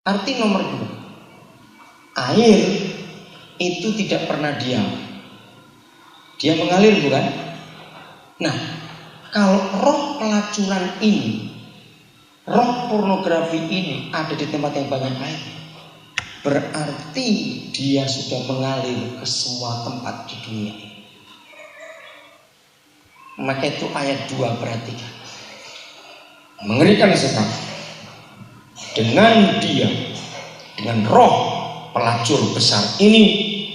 Arti nomor 2, air itu tidak pernah diam, dia mengalir, bukan? Nah, kalau roh pelacuran ini, roh pornografi ini ada di tempat yang banyak air, berarti dia sudah mengalir ke semua tempat di dunia ini. Maka itu ayat 2, perhatikan. Mengerikan sekali. Dengan dia, dengan roh pelacur besar ini,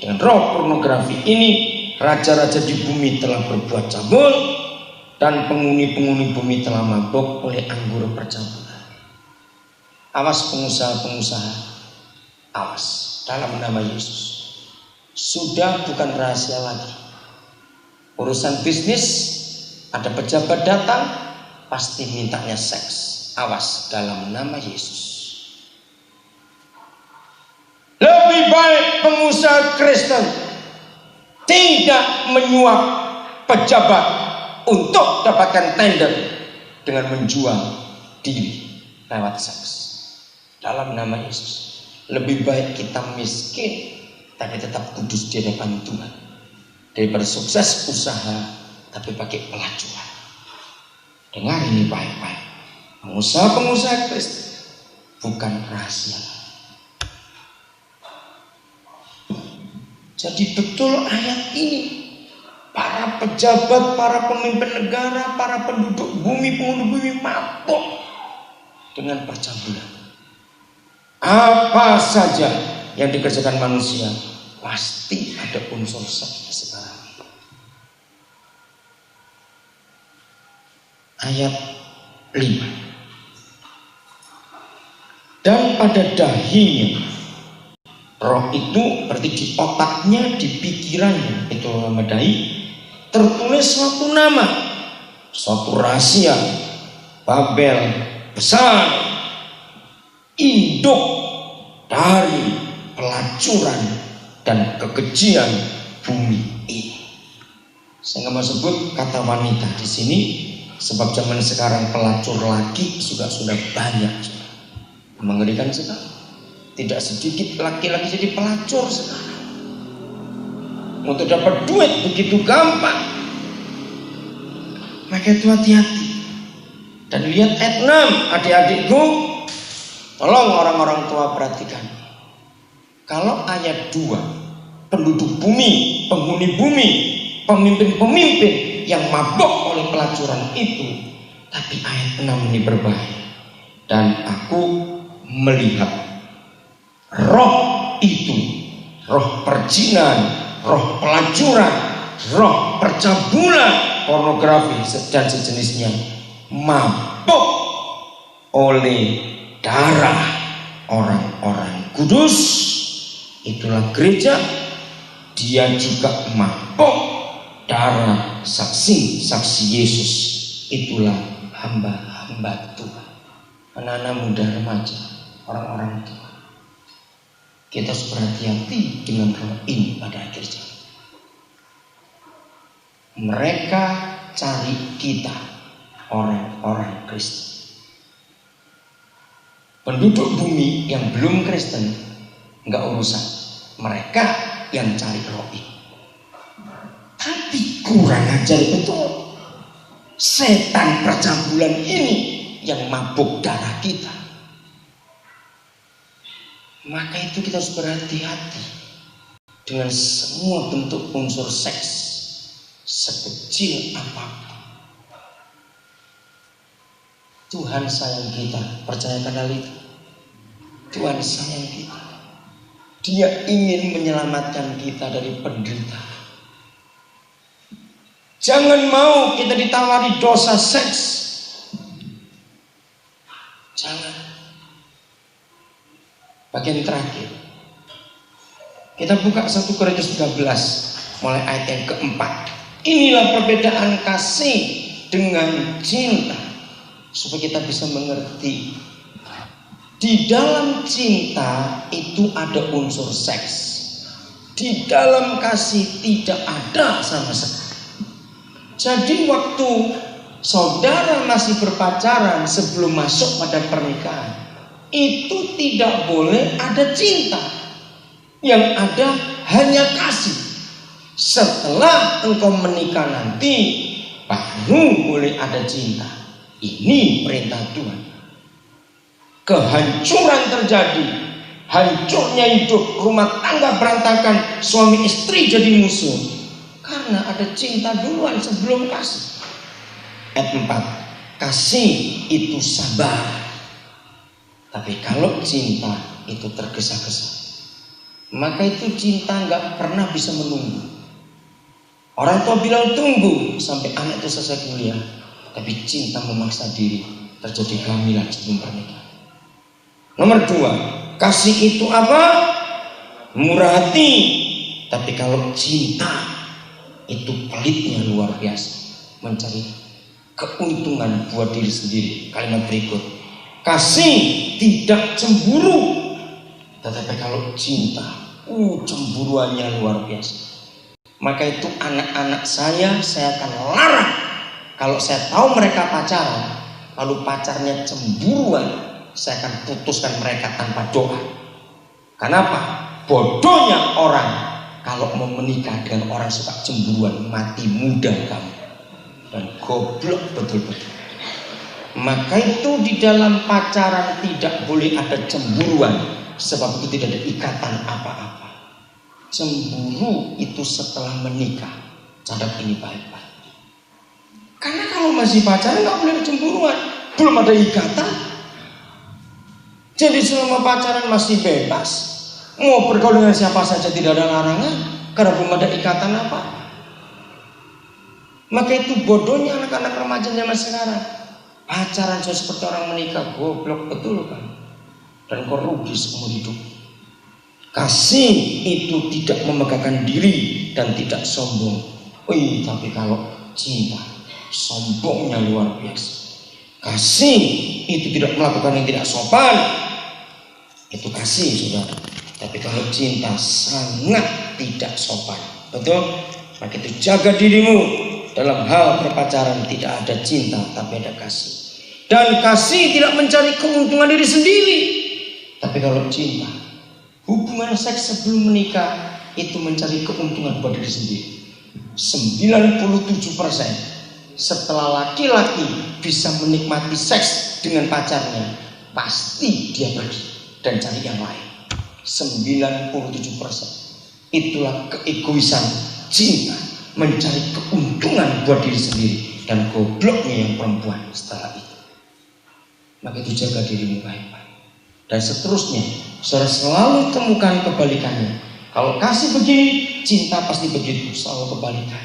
dengan roh pornografi ini, raja-raja di bumi telah berbuat cabul, dan penghuni-penghuni bumi telah mabuk oleh anggur percabulan. Awas pengusaha-pengusaha, awas, dalam nama Yesus. Sudah bukan rahasia lagi. Urusan bisnis, ada pejabat datang, pasti mintanya seks. Awas, dalam nama Yesus. Lebih baik pengusaha Kristen tidak menyuap pejabat untuk dapatkan tender dengan menjual diri lewat seks. Dalam nama Yesus. Lebih baik kita miskin tapi tetap kudus di hadapan Tuhan, daripada sukses usaha tapi pakai pelacuran. Dengar ini baik-baik. Pengusaha-pengusaha Kristen bukan rahasia. Jadi betul ayat ini, para pejabat, para pemimpin negara, para penduduk bumi, penghuni bumi mabuk dengan percabulan. Apa saja yang dikerjakan manusia pasti ada unsur seks sekarang. Ayat 5. Dan pada dahinya, roh itu berarti di otaknya, di pikirannya, itu nama dahi, tertulis suatu nama, suatu rahasia, Babel besar, induk dari pelacuran dan kekejian bumi ini. Saya nggak mau sebut kata wanita di sini, sebab zaman sekarang pelacur laki juga sudah banyak. Mengerikan sekali. Tidak sedikit laki-laki jadi pelacur sekarang. Untuk dapat duit begitu gampang. Maka itu hati-hati. Dan lihat ayat 6, adik-adikku, tolong orang-orang tua perhatikan. Kalau ayat 2, penduduk bumi, penghuni bumi, pemimpin-pemimpin yang mabuk oleh pelacuran itu, tapi ayat 6 ini berbahaya. Dan aku melihat roh itu, roh perjinan, roh pelacuran, roh percabulan, pornografi dan sejenisnya, mabuk oleh darah orang-orang kudus. Itulah gereja. Dia juga mabuk darah saksi-saksi Yesus. Itulah hamba-hamba Tuhan, anak-anak muda, remaja, orang-orang tua. Kita harus berhati-hati dengan roh ini pada akhir zaman. Mereka cari kita, orang-orang Kristen. Penduduk bumi yang belum Kristen nggak urusan. Mereka yang cari roh ini. Tapi kurang ajar betul. Setan percabulan ini yang mabuk darah kita. Maka itu kita harus berhati-hati dengan semua bentuk unsur seks, sekecil apapun. Tuhan sayang kita, percayakan hal itu. Tuhan sayang kita. Dia ingin menyelamatkan kita dari penderitaan. Jangan mau kita ditawari dosa seks. Jangan. Bagian terakhir, kita buka 1 Korintus 13 mulai ayat yang keempat. Inilah perbedaan kasih dengan cinta, supaya kita bisa mengerti. Di dalam cinta itu ada unsur seks. Di dalam kasih tidak ada sama sekali. Jadi waktu saudara masih berpacaran sebelum masuk pada pernikahan, itu tidak boleh ada cinta. Yang ada hanya kasih. Setelah engkau menikah nanti, baru boleh ada cinta. Ini perintah Tuhan. Kehancuran terjadi, hancurnya hidup, rumah tangga berantakan, suami istri jadi musuh, karena ada cinta duluan sebelum kasih. Ayat 4, kasih itu sabar. Tapi kalau cinta itu tergesa-gesa, maka itu cinta nggak pernah bisa menunggu. Orang tua bilang tunggu sampai anak itu selesai kuliah, tapi cinta memaksa diri, terjadi kehamilan sebelum pernikahan. Nomor 2, kasih itu apa? Murah hati. Tapi kalau cinta itu pelitnya luar biasa, mencari keuntungan buat diri sendiri. Kalimat berikut, kasih tidak cemburu. Tetapi kalau cinta, cemburuannya luar biasa. Maka itu anak-anak saya akan larang. Kalau saya tahu mereka pacaran, lalu pacarnya cemburuan, saya akan putuskan mereka tanpa doa. Kenapa? Bodohnya orang kalau mau menikah dengan orang suka cemburuan, mati muda kamu. Dan goblok betul-betul. Maka itu di dalam pacaran tidak boleh ada cemburuan, sebab itu tidak ada ikatan apa-apa. Cemburu itu setelah menikah. Catat ini baik-baik. Karena kalau masih pacaran nggak boleh cemburuan, belum ada ikatan. Jadi selama pacaran masih bebas, mau bergaul dengan siapa saja, tidak ada larangan, karena belum ada ikatan apa. Maka itu bodohnya anak-anak remaja zaman sekarang. Pacaran sudah seperti orang menikah, goblok betul kan? Dan kau rugi seumur hidup. Kasih itu tidak memegahkan diri dan tidak sombong. Tapi kalau cinta, sombongnya luar biasa. Kasih itu tidak melakukan yang tidak sopan. Itu kasih, saudara. Tapi kalau cinta sangat tidak sopan. Betul? Maka itu jaga dirimu. Dalam hal berpacaran tidak ada cinta, tapi ada kasih. Dan kasih tidak mencari keuntungan diri sendiri. Tapi kalau cinta, hubungan seks sebelum menikah itu mencari keuntungan buat diri sendiri. 97% setelah laki-laki bisa menikmati seks dengan pacarnya, pasti dia pergi dan cari yang lain. 97%. Itulah keegoisan cinta, mencari keuntungan buat diri sendiri, dan gobloknya yang perempuan setelah itu. Maka itu jaga dirimu baik-baik. Dan seterusnya, saudara selalu temukan kebalikannya. Kalau kasih begini, cinta pasti begitu, selalu kebalikan.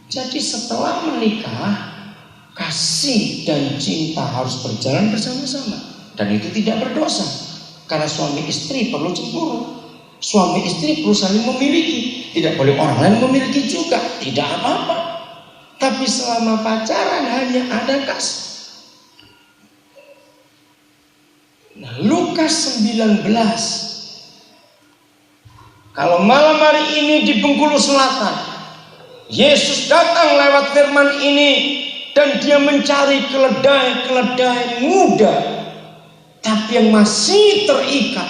Jadi setelah menikah, kasih dan cinta harus berjalan bersama-sama. Dan itu tidak berdosa. Karena suami istri perlu cemburu. Suami istri perlu saling memiliki. Tidak boleh orang lain memiliki juga. Tidak apa-apa. Tapi selama pacaran hanya ada kasih. Nah, Lukas 19. Kalau malam hari ini di Bengkulu Selatan, Yesus datang lewat firman ini, dan dia mencari keledai-keledai muda, tapi yang masih terikat.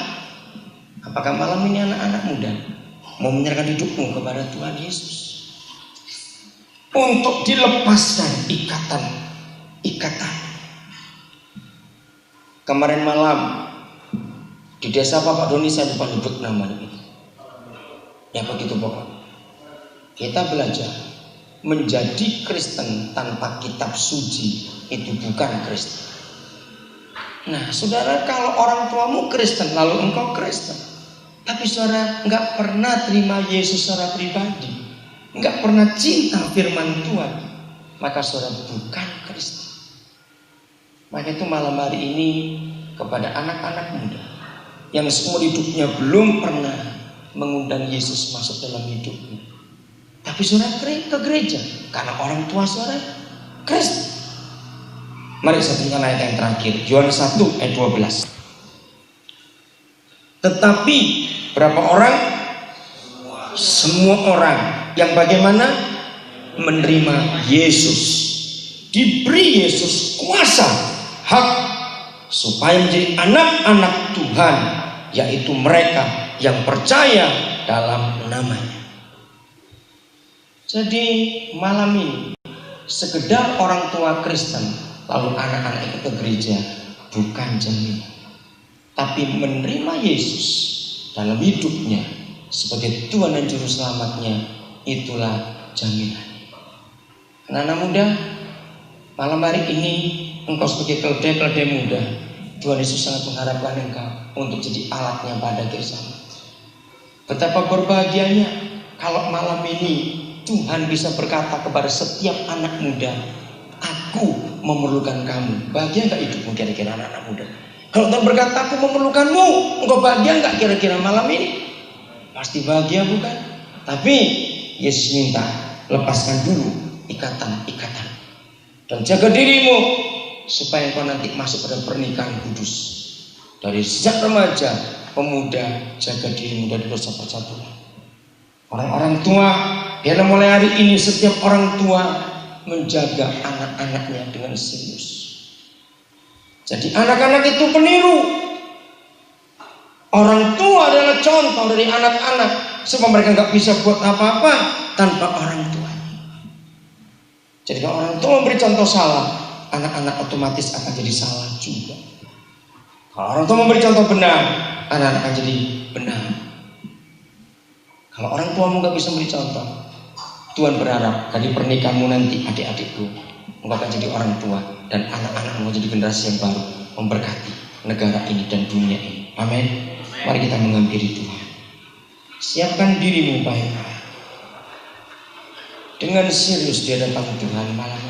Apakah malam ini anak-anak muda mau menyerahkan hidupmu kepada Tuhan Yesus untuk dilepaskan ikatan? Kemarin malam di desa Bapak Doni, saya lupa nyebut namanya itu. Ya begitu pokok. Kita belajar menjadi Kristen tanpa kitab suci itu bukan Kristen. Nah, saudara, kalau orang tuamu Kristen lalu engkau Kristen, tapi saudara nggak pernah terima Yesus secara pribadi, nggak pernah cinta firman Tuhan, maka saudara bukan Kristen. Maka itu malam hari ini kepada anak-anak muda yang seumur hidupnya belum pernah mengundang Yesus masuk dalam hidupnya, tapi saudara ke gereja karena orang tua saudara Kristen. Mari saya tunjukkan ayat yang terakhir, Yohanes 1 ayat 12. Tetapi berapa orang? Semua orang yang bagaimana? Menerima Yesus, diberi Yesus kuasa, hak supaya menjadi anak-anak Tuhan, yaitu mereka yang percaya dalam namanya. Jadi malam ini sekedar orang tua Kristen lalu anak-anak ikut ke gereja bukan jaminan, tapi menerima Yesus dalam hidupnya sebagai Tuhan dan Juru Selamatnya, itulah jaminan. Anak-anak muda, malam hari ini engkau sebagai keledai muda, Tuhan Yesus sangat mengharapkan engkau untuk jadi alatnya pada Yesus. Betapa berbahagianya kalau malam ini Tuhan bisa berkata kepada setiap anak muda, aku memerlukan kamu. Bahagia gak hidupmu kira-kira anak-anak muda? Kalau Tuhan berkata aku memerlukanmu, engkau bahagia gak kira-kira malam ini? Pasti bahagia bukan? Tapi Yesus minta, lepaskan dulu ikatan-ikatan dan jaga dirimu supaya engkau nanti masuk pada pernikahan kudus. Dari sejak remaja, pemuda, jaga dirimu dari dosa percabulan. Orang-orang tua, biarlah mulai hari ini setiap orang tua menjaga anak-anaknya dengan serius. Jadi anak-anak itu peniru. Orang tua adalah contoh dari anak-anak, sebab mereka nggak bisa buat apa-apa tanpa orang tuanya. Jadi kalau orang tua memberi contoh salah, anak-anak otomatis akan jadi salah juga. Kalau orang tua memberi contoh benar, anak-anak akan jadi benar. Kalau orang tuamu nggak bisa memberi contoh, Tuhan berharap dari pernikahanmu nanti adik-adikku, engkau akan jadi orang tua dan anak-anakmu jadi generasi yang baru memberkati negara ini dan dunia ini. Amin. Mari kita menghampiri Tuhan. Siapkan dirimu baik-baik dengan serius di hadapan Tuhan malam